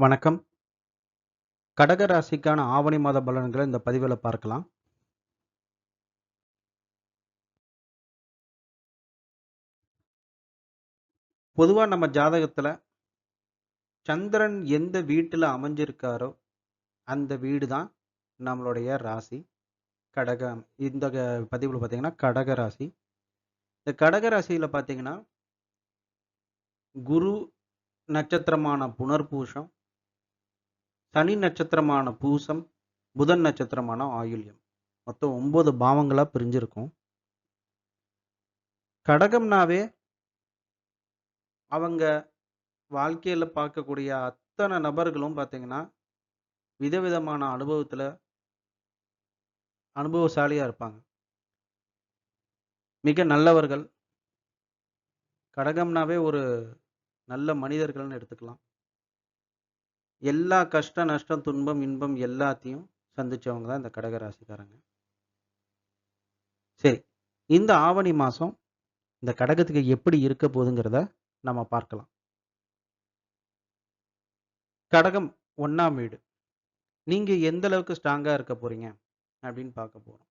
வணக்கம். கடக ராசிக்கான ஆவணி மாத பலன்களை இந்த பதிவுல பார்க்கலாம். பொதுவா நம்ம ஜாதகத்துல சந்திரன் எந்த வீட்டுல அமைஞ்சிருக்காரோ, அந்த வீடு தான் நம்மளுடைய ராசி. கடகம். இந்த பதிவுல பார்த்தீங்கன்னா, கடக ராசி. இந்த கடக ராசியில பார்த்தீங்கன்னா, குரு நட்சத்திரமான புனர்பூசம், சனி நட்சத்திரமான பூசம், புதன் நட்சத்திரமான ஆயுள்யம். மொத்தம் 9 பாவங்களா பிரிஞ்சிருக்கும். கடகம்னாவே அவங்க வாழ்க்கையில பார்க்கக்கூடிய அத்தனை நபர்களும் பார்த்தீங்கன்னா, விதவிதமான அனுபவசாலியா இருப்பாங்க. மிக நல்லவர்கள். கடகம்னாவே ஒரு நல்ல மனிதர்கள்னு எடுத்துக்கலாம். எல்லா கஷ்டம், நஷ்டம், துன்பம், இன்பம் எல்லாத்தையும் சந்திச்சவங்க தான் இந்த கடக ராசிக்காரங்க. சரி. இந்த ஆவணி மாசம் இந்த கடகத்துக்கு எப்படி இருக்க போதுங்கிறத நம்ம பார்க்கலாம். கடகம் 1ஆம் வீடு. நீங்க எந்த அளவுக்கு ஸ்ட்ராங்கா இருக்க போறீங்க அப்படின்னு பார்க்க போறோம்.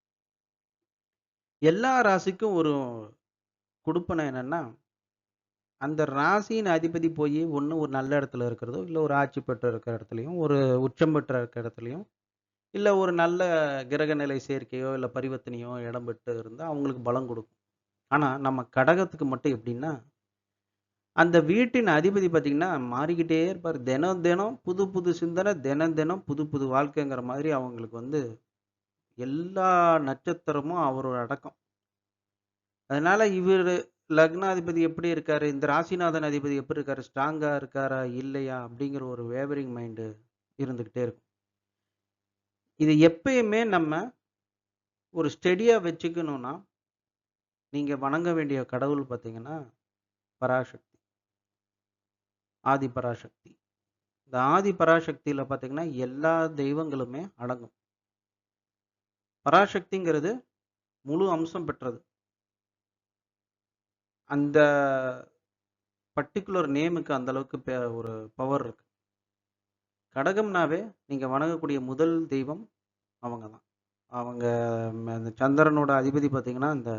எல்லா ராசிக்கும் ஒரு குடுப்பனை என்னன்னா, அந்த ராசியின் அதிபதி போய் ஒண்ணு ஒரு நல்ல இடத்துல இருக்கிறதோ, இல்ல ஒரு ஆட்சி பெற்று இருக்கிற இடத்துலயும், ஒரு உச்சம் பெற்ற இருக்கிற இடத்துலயும், இல்ல ஒரு நல்ல கிரக நிலை சேர்க்கையோ, இல்ல பரிவர்த்தனையோ இடம் பெற்று இருந்தா அவங்களுக்கு பலம் குடுக்கும். ஆனா, நம்ம கடகத்துக்கு மட்டும் எப்படின்னா, அந்த வீட்டின் அதிபதி பார்த்தீங்கன்னா, மாறிக்கிட்டே இருப்பாரு. தினம் தினம் புது புது சிந்தனை, தினம் தினம் புது புது வாழ்க்கைங்கிற மாதிரி அவங்களுக்கு எல்லா நட்சத்திரமும் அவரோட அடக்கம். அதனால இவரு லக்னாதிபதி எப்படி இருக்காரு? இந்த ராசிநாதன் அதிபதி எப்படி இருக்காரு? ஸ்ட்ராங்கா இருக்காரா? இல்லையா? அப்படிங்கிற ஒரு வேவரிங் மைண்ட் இருந்துகிட்டே இருக்கும். இது எப்பயுமே நம்ம ஒரு ஸ்டெடியா வச்சுக்கணும்னா, நீங்க வணங்க வேண்டிய கடவுள் பார்த்தீங்கன்னா, பராசக்தி. ஆதி பராசக்தி. இந்த ஆதி பராசக்தியில பார்த்தீங்கன்னா, எல்லா தெய்வங்களுமே அடங்கும். பராசக்திங்கிறது முழு அம்சம் பெற்றது. அந்த பர்ட்டிகுலர் நேமுக்கு அந்த அளவுக்கு ஒரு பவர் இருக்கு. கடகம்னாவே நீங்க வணங்கக்கூடிய முதல் தெய்வம் அவங்க தான். அவங்க அந்த சந்திரனோட அதிபதி பார்த்தீங்கன்னா, இந்த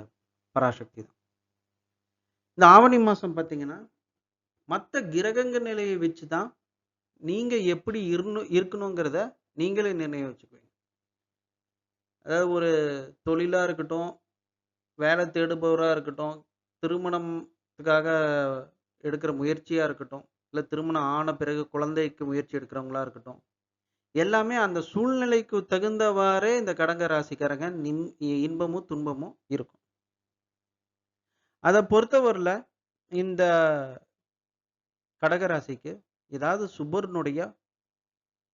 பராசக்தி தான். இந்த ஆவணி மாசம் பார்த்தீங்கன்னா, மத்த கிரகங்க நிலையை வச்சு தான் நீங்க எப்படி இருக்கணுங்கிறத நீங்களே நிர்ணயம் வச்சுக்குவீங்க. அதாவது ஒரு தொழிலா இருக்கட்டும், வேலை தேடுபவரா இருக்கட்டும், திருமணத்துக்காக எடுக்கிற முயற்சியா இருக்கட்டும், இல்ல திருமணம் ஆன பிறகு குழந்தைக்கு முயற்சி எடுக்கிறவங்களா இருக்கட்டும், எல்லாமே அந்த சூழ்நிலைக்கு தகுந்தவாறே இந்த கடக ராசிக்காரங்க இன்பமும், துன்பமும் இருக்கும். அத பொறுத்தவரையில இந்த கடக ராசிக்கு ஏதாவது சுபர்னுடைய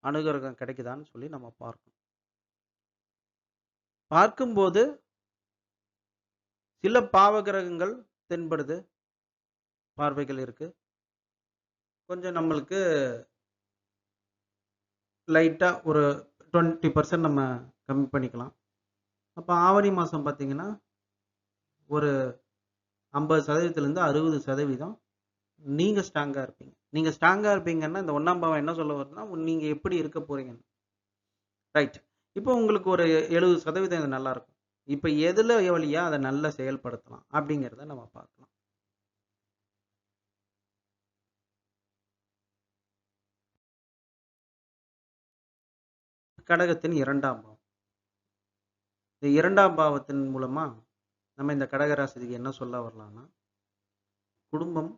அனுகிரகம் கிடைக்குதான்னு சொல்லி நம்ம பார்க்கணும். பார்க்கும்போது சில பாவ கிரகங்கள் தென்படுது. பார்வைகள் இருக்கு. கொஞ்சம் நம்மளுக்கு லைட்டா ஒரு 20% நம்ம கம்மி பண்ணிக்கலாம். அப்ப ஆவணி மாசம் பார்த்தீங்கன்னா, ஒரு 50% 60% நீங்க ஸ்ட்ராங்கா இருப்பீங்க. நீங்க ஸ்ட்ராங்கா இருப்பீங்கன்னா, இந்த 1ஆம் பாவம் என்ன சொல்ல வருதுன்னா, நீங்க எப்படி இருக்க போறீங்கன்னு. ரைட். இப்போ உங்களுக்கு ஒரு 70% இது நல்லா இருக்கும். இப்ப எதுல வழியா அத நல்லா செயல்படுத்தலாம் அப்படிங்கிறத நம்ம பார்க்கலாம். கடகத்தின் 2ஆம் பாவம். இந்த 2ஆம் பாவத்தின் மூலமா நம்ம இந்த கடக ராசிக்கு என்ன சொல்ல வரலாம்னா, குடும்பம்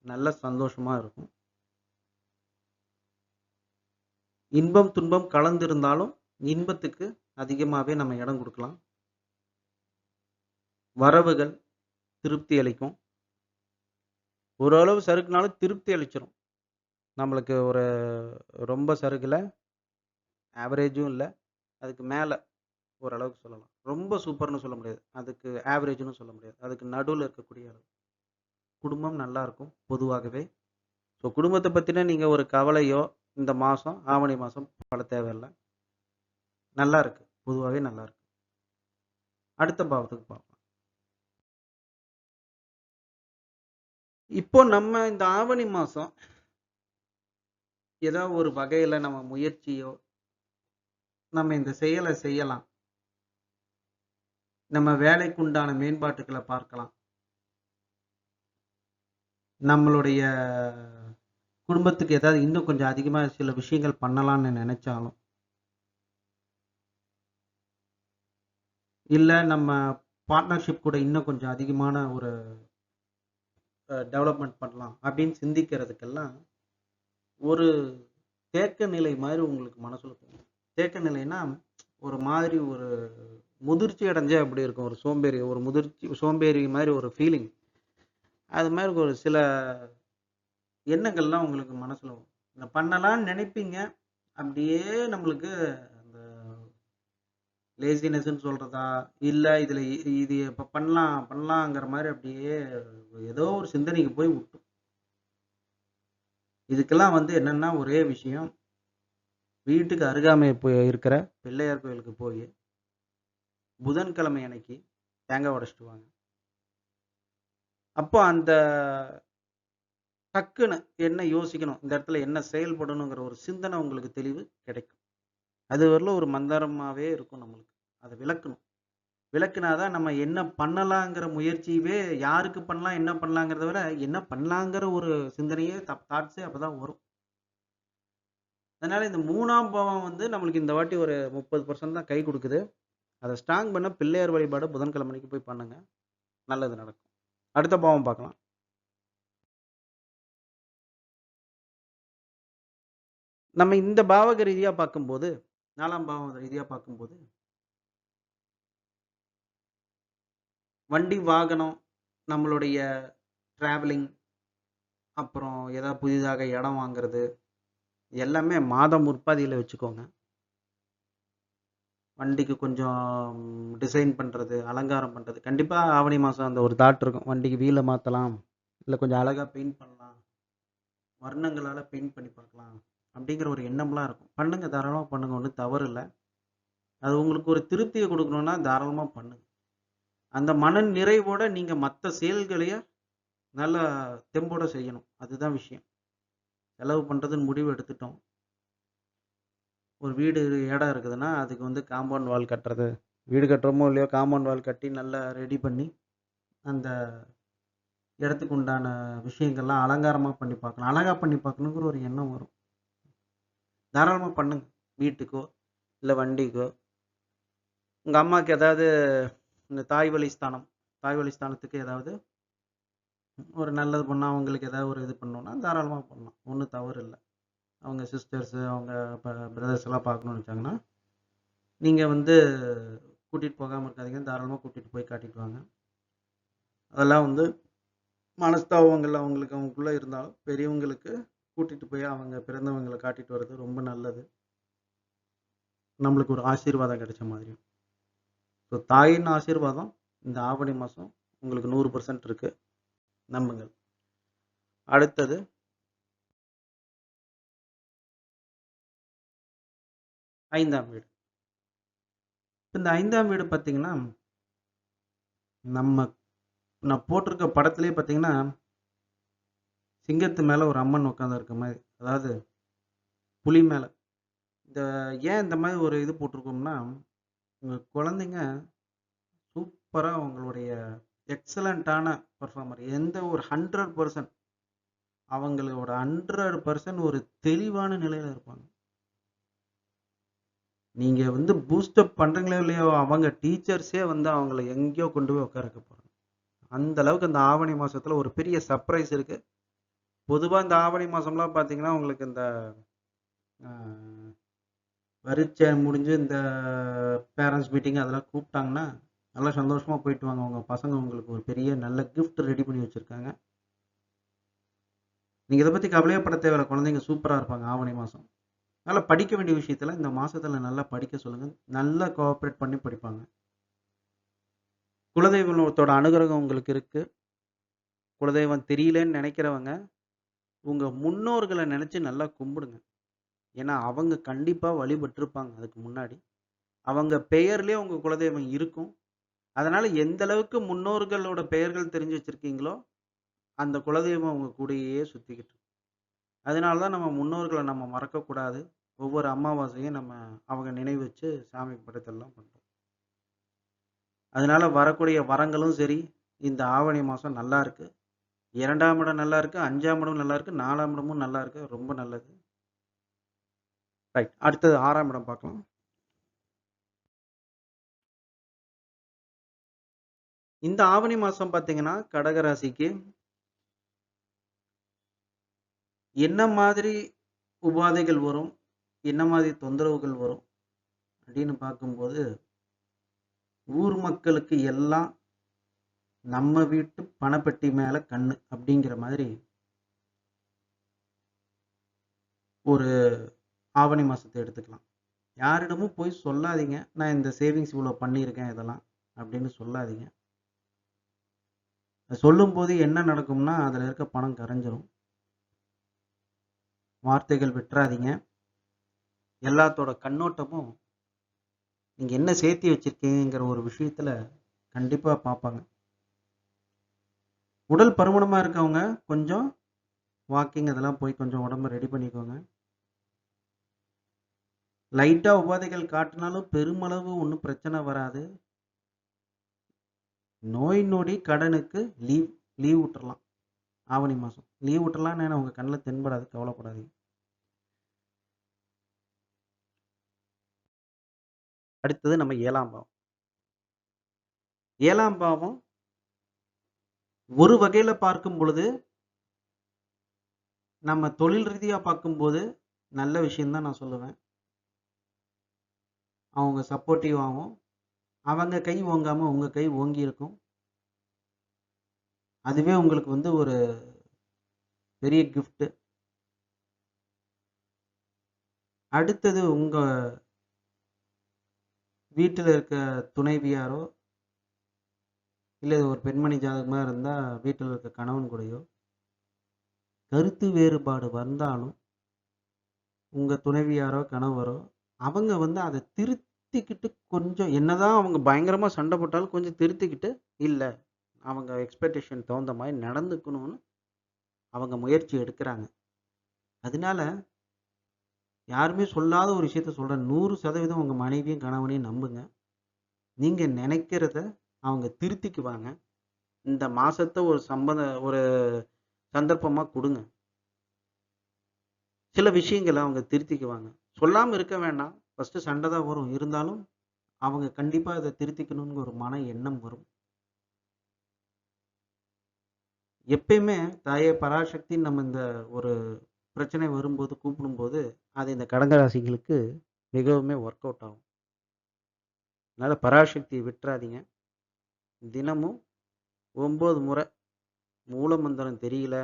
நல்ல சந்தோஷமா இருக்கும். இன்பம், துன்பம் கலந்திருந்தாலும், இன்பத்துக்கு அதிகமாவே நம்ம இடம் குடுக்கலாம். வரவுகள் திருப்தி அளிக்கும். ஓரளவு சறுக்குனாலும் திருப்தி அளிச்சிரும். நம்மளுக்கு ஒரு ரொம்ப சறுக்கல, ஆவரேஜும் இல்ல. அதுக்கு மேல ஓரளவுக்கு சொல்லலாம். ரொம்ப சூப்பர்ன்னு சொல்ல முடியாது. அதுக்கு ஆவரேஜ்ன்னு சொல்ல முடியாது. அதுக்கு நடுவுல இருக்கக்கூடிய அளவு. குடும்பம் நல்லா இருக்கும் பொதுவாகவே. ஸோ குடும்பத்த பத்தின நீங்க ஒரு கவலையோ, இந்த மாசம் ஆவணி மாசம் பட தேவையில்ல. நல்லா இருக்கு. பொதுவாவே நல்லா இருக்கு. அடுத்த பாவத்துக்கு பார்ப்போம். இப்போ நம்ம இந்த ஆவணி மாசம் ஏதோ ஒரு வகையில நம்ம முயற்சியோ, நம்ம இந்த செயல செய்யலாம். நம்ம வேலைக்கு உண்டான மேம்பாட்டுக்கள பார்க்கலாம். நம்மளுடைய குடும்பத்துக்கு ஏதாவது இன்னும் கொஞ்சம் அதிகமா சில விஷயங்கள் பண்ணலான்னு நெனைச்சாலும், இல்ல நம்ம பார்ட்னர்ஷிப் கூட இன்னும் கொஞ்சம் அதிகமான ஒரு டெவலப்மெண்ட் பண்ணலாம் அப்படின்னு சிந்திக்கிறதுக்கெல்லாம், ஒரு தேக்க நிலை மாரி உங்களுக்கு மனசுல தோணும். தேக்க நிலைன்னா, ஒரு மாதிரி ஒரு முதிர்ச்சி அடைஞ்சா எப்படி இருக்கும்? ஒரு சோம்பேறி ஒரு சோம்பேறி மாரி ஒரு ஃபீலிங். அது மாரி ஒரு சில எண்ணங்கள்லாம் உங்களுக்கு மனசுல வரும். இத பண்ணலான்னு நெனைப்பீங்க. அப்படியே நம்மளுக்கு அந்த லேசினஸ்ன்னு சொல்றதா, இல்ல இதுல இது இப்ப பண்ணலாங்கிற மாரி அப்படியே ஏதோ ஒரு சிந்தனைக்கு போய் விட்டுரும். இதுக்கெல்லாம் வந்து என்னன்னா ஒரே விஷயம், வீட்டுக்கு அருகாமை இருக்கிற பிள்ளையார் கோயிலுக்கு போயி, புதன்கிழமை அன்னைக்கு தேங்காய் உடைச்சுட்டு வாங்க. அப்போ அந்த டக்குன்னு என்ன யோசிக்கணும், இந்த இடத்துல என்ன செயல்படணுங்கிற ஒரு சிந்தனை உங்களுக்கு தெளிவு கிடைக்கும். அதுவரையிலும் ஒரு மந்தாரமாவே இருக்கும் நம்மளுக்கு. அத விளக்கணும். விளக்குனா தான் நம்ம என்ன பண்ணலாங்கிற முயற்சியவே யாருக்கு பண்ணலாம், என்ன பண்ணலாங்கிறத விட, என்ன பண்ணலாங்கிற ஒரு சிந்தனையே தாட்ஸே அப்பதான் வரும். அதனால இந்த 3ஆம் பாவம் வந்து நம்மளுக்கு இந்த வாட்டி ஒரு 30% தான் கை குடுக்குது. அத ஸ்ட்ராங் பண்ண பிள்ளையார் வழிபாடு புதன்கிழமை அன்னைக்கு போய் பண்ணுங்க. நல்லது நடக்கும். அடுத்த பாவம் பார்க்கலாம். நம்ம இந்த பாவக ரீதியா பார்க்கும்போது, 4ஆம் பாவம் ரீதியா பார்க்கும்போது, வண்டி, வாகனம், நம்மளுடைய டிராவலிங், அப்புறம் ஏதாவது புதிதாக இடம் வாங்குறது, எல்லாமே மாதம் முற்பதியில வச்சுக்கோங்க. வண்டிக்கு கொஞ்சம் டிசைன் பண்றது, அலங்காரம் பண்றது. கண்டிப்பா ஆவணி மாசம் அந்த ஒரு தாட் இருக்கும். வண்டிக்கு வீல மாத்தலாம். இல்ல கொஞ்சம் அழகா பெயிண்ட் பண்ணலாம். வர்ணங்களால பெயிண்ட் பண்ணி பார்க்கலாம். அப்படிங்கிற ஒரு எண்ணம்லாம் இருக்கும். பண்ணுங்க, தாராளமா பண்ணுங்க. ஒண்ணும் தவறு இல்ல. அது உங்களுக்கு ஒரு திருப்திய குடுக்கணும்னா தாராளமா பண்ணுங்க. அந்த மன நிறைவோட நீங்க மத்த செயல்களையும் நல்லா தெம்போட செய்யணும். அதுதான் விஷயம். செலவு பண்றதுன்னு முடிவு எடுத்துட்டோம். ஒரு வீடு இடம் இருக்குதுன்னா, அதுக்கு வந்து காம்பவுண்ட் வால் கட்டுறது. வீடு கட்டுறோமோ இல்லையோ காம்பவுண்ட் வால் கட்டி நல்லா ரெடி பண்ணி, அந்த இடத்துக்கு உண்டான விஷயங்கள்லாம் அலங்காரமா பண்ணி பார்க்கலாம். அழகா பண்ணி பார்க்கணுங்கிற ஒரு எண்ணம் வரும். தாராளமா பண்ணுங்க. வீட்டுக்கோ, இல்ல வண்டிக்கோ. உங்க அம்மாக்கு ஏதாவது இந்த தாய் வழி ஸ்தானத்துக்கு ஏதாவது ஒரு நல்லது பண்ணா, அவங்களுக்கு ஏதாவது ஒரு இது பண்ணணும்னா, தாராளமா பண்ணலாம். ஒண்ணும் தவறு இல்ல. அவங்க சிஸ்டர்ஸ், அவங்க பிரதர்ஸ் எல்லாம் பார்க்கணும்னு நெனச்சாங்கன்னா, நீங்க வந்து கூட்டிட்டு போகாம இருக்காதீங்க. தாராளமா கூட்டிட்டு போய் காட்டிட்டு வாங்க. அதெல்லாம் வந்து மனஸ்தாபங்கள் அவங்களுக்கு அவங்களுக்குள்ள இருந்தாலும், பெரியவங்களுக்கு கூட்டிட்டு போய் அவங்க பிறந்தவங்கள காட்டிட்டு வர்றது ரொம்ப நல்லது. நம்மளுக்கு ஒரு ஆசீர்வாதம் கிடைச்ச மாதிரியும். ஸோ தாயின் ஆசீர்வாதம் இந்த ஆவணி மாசம் உங்களுக்கு 100% இருக்கு. நம்புங்கள். அடுத்தது 5ஆம் வீடு. இந்த 5ஆம் வீடு பார்த்தீங்கன்னா, நம்ம நான் போட்டிருக்க படத்திலேயே பார்த்தீங்கன்னா, சிங்கத்து மேல ஒரு அம்மன் உட்கார்ந்து இருக்க மாரி. அதாவது புலி மேல. இந்த ஏன் இந்த மாரி ஒரு இது போட்டிருக்கோம்னா, உங்க குழந்தைங்க சூப்பரா உங்களுடைய எக்ஸலன்ட்டான பெர்ஃபார்மர். எந்த ஒரு 100% அவங்களோட 100% ஒரு தெளிவான நிலையில இருப்பாங்க. நீங்க வந்து பூஸ்ட் அப் பண்றீங்களோ இல்லையோ, அவங்க டீச்சர்ஸே வந்து அவங்கள எங்கேயோ கொண்டு போய் உட்கார வைக்க போறாங்க. அந்த அளவுக்கு இந்த ஆவணி மாசத்துல ஒரு பெரிய சர்ப்ரைஸ் இருக்கு. பொதுவா இந்த ஆவணி மாசம்லாம் பார்த்தீங்கன்னா, உங்களுக்கு இந்த அ பரீட்சை முடிஞ்சு இந்த பேரண்ட்ஸ் மீட்டிங் அதெல்லாம் கூப்பிட்டாங்கன்னா, நல்லா சந்தோஷமா போயிட்டு வாங்க. உங்க பசங்க உங்களுக்கு ஒரு பெரிய நல்ல கிஃப்ட் ரெடி பண்ணி வச்சிருக்காங்க. நீங்க இத பத்தி கவலையே பட தேவையில்ல. குழந்தைங்க சூப்பரா இருப்பாங்க ஆவணி மாசம். அதனால படிக்க வேண்டிய விஷயத்துல இந்த மாசத்துல நல்லா படிக்க சொல்லுங்க. நல்லா கோஆப்பரேட் பண்ணி படிப்பாங்க. குலதெய்வத்தோட அனுகிரகம் உங்களுக்கு இருக்கு. குலதெய்வம் தெரியலன்னு நெனைக்கிறவங்க, உங்க முன்னோர்கள நெனச்சு நல்லா கும்பிடுங்க. ஏன்னா, அவங்க கண்டிப்பா வழிபட்டிருப்பாங்க அதுக்கு முன்னாடி. அவங்க பெயர்லயே உங்க குலதெய்வம் இருக்கும். அதனால எந்த அளவுக்கு முன்னோர்களோட பெயர்கள் தெரிஞ்சு வச்சிருக்கீங்களோ, அந்த குலதெய்வம் உங்க கூடயே சுத்திக்கிட்டு இருக்கும். அதனால தான் நம்ம முன்னோர்கள நம்ம மறக்கக்கூடாது. ஒவ்வொரு அமாவாசையும் நம்ம அவங்க நினைவு வச்சு சாமி படைத்தல்லாம் பண்றோம். அதனால வரக்கூடிய வரங்களும் சரி, இந்த ஆவணி மாசம் நல்லா இருக்கு. 2ஆம் இடம் நல்லா இருக்கு, 5ஆம் இடம் நல்லா இருக்கு, 4ஆம் இடமும் நல்லா இருக்கு. ரொம்ப நல்லது. ரைட். அடுத்தது 6ஆம் இடம் பார்க்கலாம். இந்த ஆவணி மாசம் பார்த்தீங்கன்னா, கடக ராசிக்கு என்ன மாதிரி உபாதைகள் வரும்? என்ன மாதிரி தொந்தரவுகள் வரும்? அப்படின்னு பார்க்கும்போது, ஊர் மக்களுக்கு எல்லாம் நம்ம வீட்டு பணப்பெட்டி மேல கண்ணு அப்படிங்கிற மாதிரி ஒரு ஆவணி மாசத்த எடுத்துக்கலாம். யாரிடமும் போய் சொல்லாதீங்க. நான் இந்த சேவிங்ஸ் இவ்வளோ பண்ணியிருக்கேன் இதெல்லாம் அப்படின்னு சொல்லாதீங்க. சொல்லும்போது என்ன நடக்கும்னா, அதுல இருக்க பணம் கரைஞ்சிரும். வார்த்தைகள் விட்றாதீங்க. எல்லாத்தோட கண்ணோட்டமும் நீங்க என்ன சேர்த்தி வச்சிருக்கீங்கங்கிற ஒரு விஷயத்துல கண்டிப்பா பார்ப்பாங்க. உடல் பருமனமா இருக்கவங்க கொஞ்சம் வாக்கிங் அதெல்லாம் போய் கொஞ்சம் உடம்ப ரெடி பண்ணிக்கோங்க. லைட்டா உபாதைகள் காட்டினாலும் பெருமளவு ஒன்றும் பிரச்சனை வராது. நோய் நொடி கடனுக்கு லீவ் லீவ் விட்டுறலாம். ஆவணி மாசம் லீவ் விட்டுறலாம். ஏன்னா உங்க கண்ணில் தென்படாது, கவலைப்படாதீங்க. அடுத்தது நம்ம 7ஆம் பாவம். 7ஆம் பாவம் ஒரு வகையில பார்க்கும் பொழுது, நம்ம தொழில் ரீதியா பார்க்கும்போது நல்ல விஷயம் தான் நான் சொல்லுவேன். அவங்க சப்போர்ட்டிவாகவும், அவங்க கை ஓங்காம உங்க கை ஓங்கி இருக்கும். அதுவே உங்களுக்கு வந்து ஒரு பெரிய கிஃப்ட். அடுத்தது உங்க வீட்டில் இருக்க துணைவியாரோ, இல்லை ஒரு பெண்மணி ஜாதகமா இருந்தா வீட்டில் இருக்க கணவன் கூடயோ கருத்து வேறுபாடு வந்தாலும் உங்க துணைவியாரோ கணவரோ அவங்க வந்து அதை திருத்திக்கிட்டு கொஞ்சம் என்னதான் அவங்க பயங்கரமா சண்டை போட்டாலும் கொஞ்சம் திருத்திக்கிட்டு இல்லை அவங்க எக்ஸ்பெக்டேஷன் தகுந்த மாதிரி நடந்துக்கணும்னு அவங்க முயற்சி எடுக்கிறாங்க. அதனால யாருமே சொல்லாத ஒரு விஷயத்த சொல்றேன். 100% உங்க மனைவியும் கணவனையும் நம்புங்க. நீங்க நினைக்கிறத அவங்க திருத்திக்குவாங்க. இந்த மாசத்தை ஒரு சந்தர்ப்பமா கொடுங்க. சில விஷயங்களை அவங்க திருத்திக்குவாங்க. சொல்லாம இருக்க வேண்டாம். ஃபர்ஸ்ட் சண்டை தான் வரும். இருந்தாலும் அவங்க கண்டிப்பா இதை திருத்திக்கணும்னு ஒரு மன எண்ணம் வரும். எப்பயுமே தாயே பராசக்தின்னு நம்ம இந்த ஒரு பிரச்சனை வரும்போது கூப்பிடும்போது அது இந்த கடக ராசிகளுக்கு மிகவுமே ஒர்க் அவுட் ஆகும். அதனால பராசக்தியை விட்டுறாதீங்க. தினமும் 9 முறை மூல மந்திரம் தெரியல,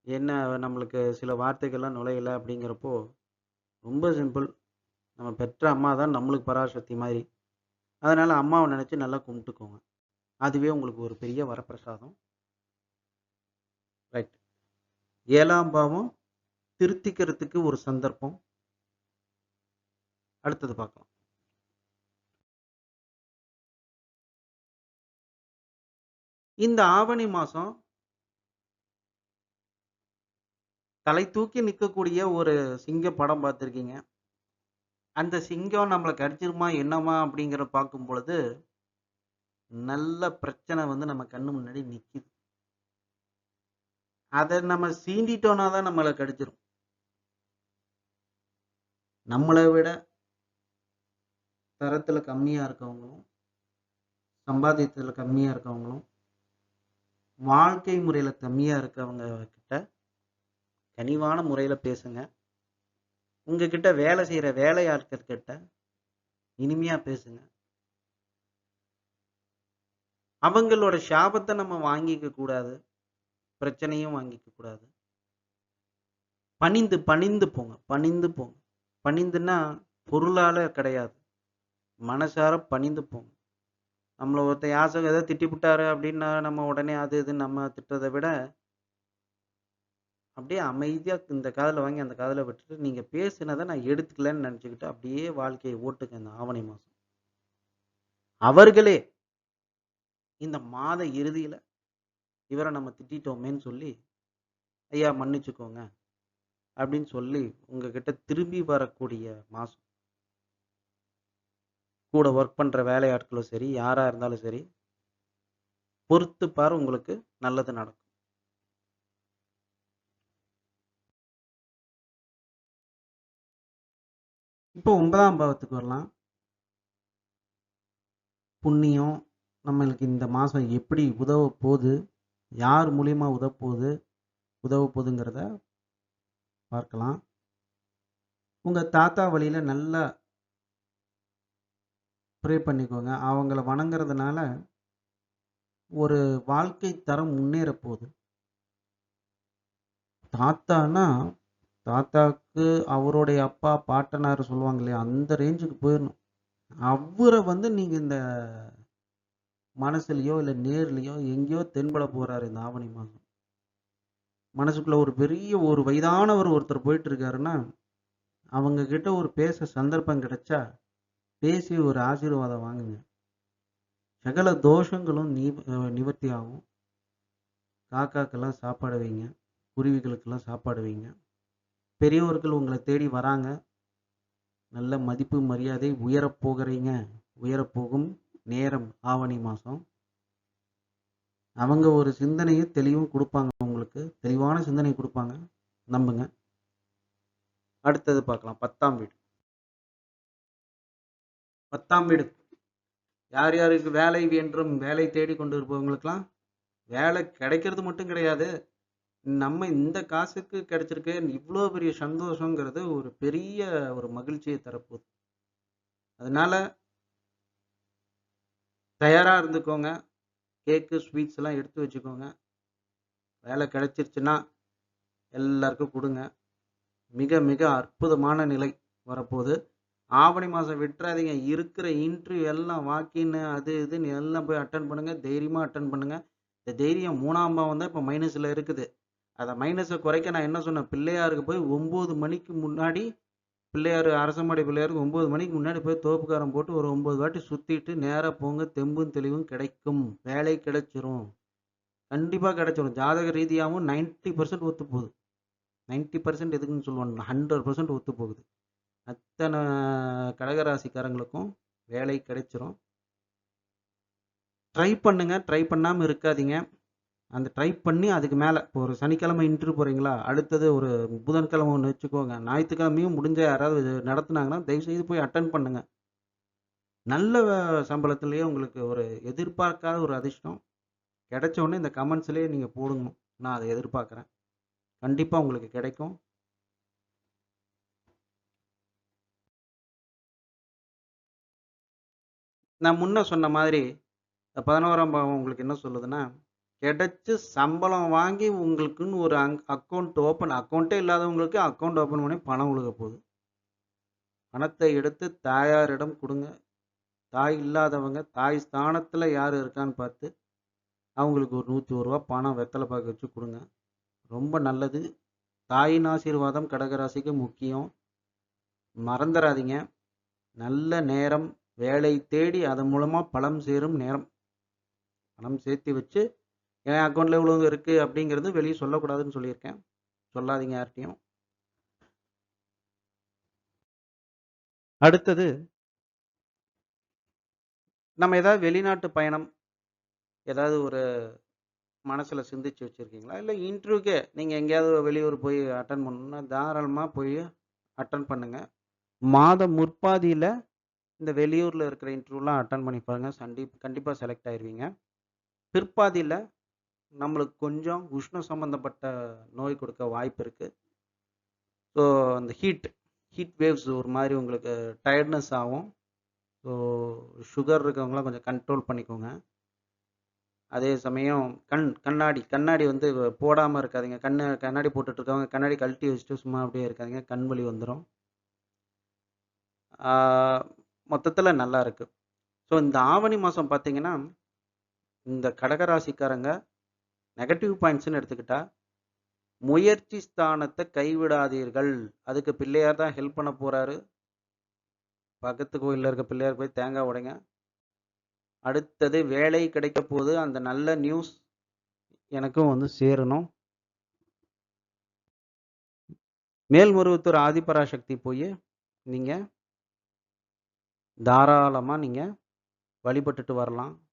என்ன நம்மளுக்கு சில வார்த்தைகள்லாம் நுழையல அப்படிங்கிறப்போ ரொம்ப சிம்பிள். நம்ம பெற்ற அம்மா தான் நம்மளுக்கு பராசக்தி மாதிரி. அதனால அம்மாவை நினைச்சு நல்லா கும்பிட்டுக்கோங்க. அதுவே உங்களுக்கு ஒரு பெரிய வரப்பிரசாதம். ரைட். 7ஆம் பாவம் திருத்திக்கிறதுக்கு ஒரு சந்தர்ப்பம். அடுத்தது பார்க்கலாம். இந்த ஆவணி மாசம் தலை தூக்கி நிற்கக்கூடிய ஒரு சிங்க படம் பார்த்துருக்கீங்க. அந்த சிங்கம் நம்மளை கடிச்சிருமா என்னமா அப்படிங்கிற பார்க்கும் பொழுது நல்ல பிரச்சனை வந்து நம்ம கண்ணு முன்னாடி நிக்குது. அதை நம்ம சீண்டிட்டோம்னா தான் நம்மளை கடிச்சிரும். நம்மளை விட தரத்துல கம்மியா இருக்கவங்களும், சம்பாதியத்துல கம்மியா இருக்கவங்களும், வாழ்க்கை முறையில கம்மியா இருக்கவங்க கிட்ட கனிவான முறையில பேசுங்க. உங்ககிட்ட வேலை செய்யற வேலையாட்கள் கிட்ட இனிமையா பேசுங்க. அவங்களோட சாபத்தை நம்ம வாங்கிக்க கூடாது, பிரச்சனையும் வாங்கிக்க கூடாது. பணிந்து பணிந்து போங்க. பணிந்து போங்க. பணிந்துன்னா பொருளால கிடையாது, மனசார பணிந்து போங்க. நம்மள ஒருத்தர் யாசகம் ஏதோ திட்டிப்புட்டாரு அப்படின்னா நம்ம உடனே அது இதுன்னு நம்ம திட்டதை விட அப்படியே அமைதியா இந்த காதுல வாங்கி அந்த காதுல விட்டுட்டு நீங்க பேசினதை நான் எடுத்துக்கலன்னு நினைச்சுக்கிட்டு அப்படியே வாழ்க்கையை ஓட்டுங்க. இந்த ஆவணி மாசம் அவர்களே இந்த மாத இறுதியில இவரை நம்ம திட்டிட்டோமேன்னு சொல்லி ஐயா மன்னிச்சுக்கோங்க, அப்படின்னு சொல்லி உங்ககிட்ட திரும்பி வரக்கூடிய மாசம். கூட ஒர்க் பண்ற வேலையாட்களும் சரி, யாரா இருந்தாலும் சரி, பொறுத்து பாரு உங்களுக்கு நல்லது நடக்கும். இப்போ 9ஆம் பாவத்துக்கு வரலாம். புண்ணியம் நம்மளுக்கு இந்த மாசம் எப்படி உதவ போகுது, யார் மூலியமா உதவ போகுதுங்கிறத பார்க்கலாம். உங்க தாத்தா வழியில நல்லா ப்ரே பண்ணிக்கோங்க. அவங்கள வணங்குறதுனால ஒரு வாழ்க்கை தரம் முன்னேற போகுது. தாத்தான்னா, தாத்தாக்கு அவருடைய அப்பா, பாட்டனார் சொல்லுவாங்க இல்லையா? அந்த ரேஞ்சுக்கு போயிரணும். அவர நீங்க இந்த மனசுலயோ, இல்ல நேர்லயோ எங்கேயோ தென்பட போறாரு இந்த ஆவணி மாசம். மனசுக்குள்ள ஒரு பெரிய ஒரு வயதானவர் ஒருத்தர் போயிட்டு இருக்காருன்னா, அவங்க கிட்ட ஒரு பேச சந்தர்ப்பம் கிடைச்சா, பேசி ஒரு ஆசீர்வாதம் வாங்குங்க. சகல தோஷங்களும் நிவர்த்தி ஆகும். காக்காக்கெல்லாம் சாப்பாடு வைங்க. குருவிகளுக்கெல்லாம் சாப்பாடு வைங்க. பெரியவர்கள் உங்களை தேடி வராங்க. நல்ல மதிப்பு, மரியாதை உயரப் போகிறீங்க. உயரப்போகும் நேரம் ஆவணி மாசம். அவங்க ஒரு சிந்தனையும் தெளிவும் கொடுப்பாங்க உங்களுக்கு. தெளிவான சிந்தனை கொடுப்பாங்க. நம்புங்க. அடுத்தது பார்க்கலாம். 10ஆம் வீடு. 10ஆம் வீடு. யார் யாருக்கு வேலை வேண்டும், வேலை தேடி கொண்டு இருப்பவங்களுக்கெல்லாம் வேலை கிடைக்கிறது மட்டும் கிடையாது. நம்ம இந்த காசுக்கு கிடைச்சிருக்கு இவ்வளோ பெரிய சந்தோஷங்கிறது ஒரு பெரிய ஒரு மகிழ்ச்சியை தரப்போகுது. அதனால தயாரா இருந்துக்கோங்க. கேக்கு, ஸ்வீட்ஸ் எல்லாம் எடுத்து வச்சுக்கோங்க. வேலை கிடைச்சிருச்சுன்னா எல்லாருக்கும் கொடுங்க. மிக மிக அற்புதமான நிலை வரப்போகுது. ஆவணி மாதம் விட்டுறாதீங்க. இருக்கிற இன்டர்வியூ எல்லாம் வாக்கின்னு அது இதுன்னு எல்லாம் போய் அட்டன் பண்ணுங்க. தைரியமாக அட்டன் பண்ணுங்க. இந்த தைரியம் 3ஆம் பாவம் தான் இப்போ மைனஸில் இருக்குது. அதை மைனஸை குறைக்க நான் என்ன சொன்னேன், பிள்ளையாருக்கு போய் 9 மணிக்கு முன்னாடி, பிள்ளையார் அரசமடை பிள்ளையாருக்கு 9 மணிக்கு முன்னாடி போய் தோப்புக்காரம் போட்டு ஒரு 9 வாட்டி சுற்றிட்டு நேராக போங்க. தெம்பும் தெளிவும் கிடைக்கும். வேலை கிடைச்சிரும். கண்டிப்பாக கிடைச்சிரும். ஜாதக ரீதியாகவும் 90% ஒத்து போகுது. 90% எதுக்குன்னு சொல்லுவாங்க, 100% ஒத்து போகுது. அத்தனை கடகராசிக்காரங்களுக்கும் வேலை கிடைச்சிரும். ட்ரை பண்ணுங்க. ட்ரை பண்ணாமல் இருக்காதீங்க. அந்த ட்ரை பண்ணி அதுக்கு மேலே இப்போ ஒரு சனிக்கிழமை இன்டர்வியூ போகிறீங்களா, அடுத்தது ஒரு புதன்கிழமை ஒன்று வச்சுக்கோங்க. ஞாயிற்றுக்கிழமையும் முடிஞ்ச யாராவது நடத்துனாங்கன்னா தயவுசெய்து போய் அட்டன் பண்ணுங்க. நல்ல சம்பளத்திலேயே உங்களுக்கு ஒரு எதிர்பார்க்காத ஒரு அதிர்ஷ்டம் கிடைச்ச உடனே இந்த கமெண்ட்ஸ்லேயே நீங்கள் போடுங்க. நான் அதை எதிர்பார்க்குறேன். கண்டிப்பாக உங்களுக்கு கிடைக்கும். நான் முன்ன சொன்ன மாதிரி 11ஆம் பாவம் உங்களுக்கு என்ன சொல்லுதுன்னா, கிடைச்சு சம்பளம் வாங்கி உங்களுக்குன்னு ஒரு அக்கௌண்ட் ஓப்பன், அக்கௌண்ட்டே இல்லாதவங்களுக்கு அக்கௌண்ட் ஓப்பன் பண்ணி பணம் விழுக போகுது. பணத்தை எடுத்து தாயாரிடம் கொடுங்க. தாய் இல்லாதவங்க தாய் ஸ்தானத்தில் யார் இருக்கான்னு பார்த்து அவங்களுக்கு ஒரு 101 ரூபா பணம் வெத்தலை பாக்கு வச்சு கொடுங்க. ரொம்ப நல்லது. தாயின் ஆசீர்வாதம் கடகராசிக்கு முக்கியம். மறந்துடாதீங்க. நல்ல நேரம், வேலை தேடி அதன் மூலமாக பணம் சேரும் நேரம். பணம் சேர்த்து வச்சு என் அக்கௌண்ட்டில் இவ்வளோ இருக்குது அப்படிங்கிறது வெளியே சொல்லக்கூடாதுன்னு சொல்லியிருக்கேன். சொல்லாதீங்க யார்கிட்டையும். அடுத்தது நம்ம ஏதாவது வெளிநாட்டு பயணம் ஏதாவது ஒரு மனசில் சிந்திச்சு வச்சுருக்கீங்களா? இல்லை இன்டர்வியூக்கே நீங்கள் எங்கேயாவது வெளியூர் போய் அட்டன் பண்ணணுன்னா தாராளமாக போய் அட்டன் பண்ணுங்கள். மாத முற்பாதியில் இந்த வெளியூரில் இருக்கிற இன்டர்வியூலாம் அட்டன் பண்ணி பாருங்கள். கண்டிப்பாக செலக்ட் ஆயிடுவீங்க. பிற்பாதியில் நம்மளுக்கு கொஞ்சம் உஷ்ணம் சம்மந்தப்பட்ட நோய் கொடுக்க வாய்ப்பு இருக்குது. ஸோ அந்த ஹீட் வேவ்ஸ் ஒரு மாதிரி உங்களுக்கு டயர்ட்னஸ் ஆகும். ஸோ சுகர் இருக்கவங்களாம் கொஞ்சம் கண்ட்ரோல் பண்ணிக்கோங்க. அதே சமயம் கண்ணாடி போடாமல் இருக்காதீங்க. கண்ணாடி போட்டுட்ருக்கவங்க கண்ணாடி கழட்டி வச்சுட்டு சும்மா அப்படியே இருக்காதீங்க. கண் வலி வந்துடும். மொத்தத்தில் நல்லா இருக்கு. ஸோ இந்த ஆவணி மாதம் பார்த்தீங்கன்னா, இந்த கடகராசிக்காரங்க நெகட்டிவ் பாயிண்ட்ஸ்னு எடுத்துக்கிட்டா, முயற்சி ஸ்தானத்தை கைவிடாதீர்கள். அதுக்கு பிள்ளையார் தான் ஹெல்ப் பண்ண போறாரு. பக்கத்து கோயிலில் இருக்க பிள்ளையார் போய் தேங்காய் உடைங்க. அடுத்தது வேலை கிடைக்க போகுது. அந்த நல்ல நியூஸ் எனக்கும் சேரணும். மேல்மருவத்தூர் ஆதிபராசக்தி போய் நீங்க தாராளமா நீங்க வழிபட்டுட்டு வரலாம்.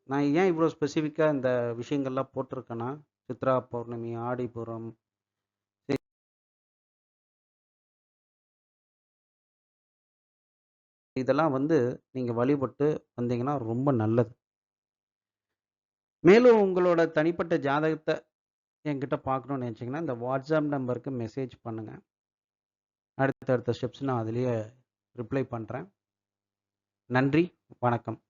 நான் ஏன் இவ்வளோ ஸ்பெசிஃபிக்கா இந்த விஷயங்கள்லாம் போட்டிருக்கேன்னா, சித்ரா பௌர்ணமி, ஆடிப்பூரம் இதெல்லாம் நீங்க வழிபட்டு வந்தீங்கன்னா ரொம்ப நல்லது. மேலும் உங்களோட தனிப்பட்ட ஜாதகத்த என்கிட்ட பார்க்கணும்னு நினைச்சீங்கன்னா, இந்த வாட்ஸ்அப் நம்பருக்கு மெசேஜ் பண்ணுங்க. அடுத்தடுத்த ஸ்டெப்ஸ் நான் அதிலேயே ரிப்ளை பண்றேன். நன்றி, வணக்கம்.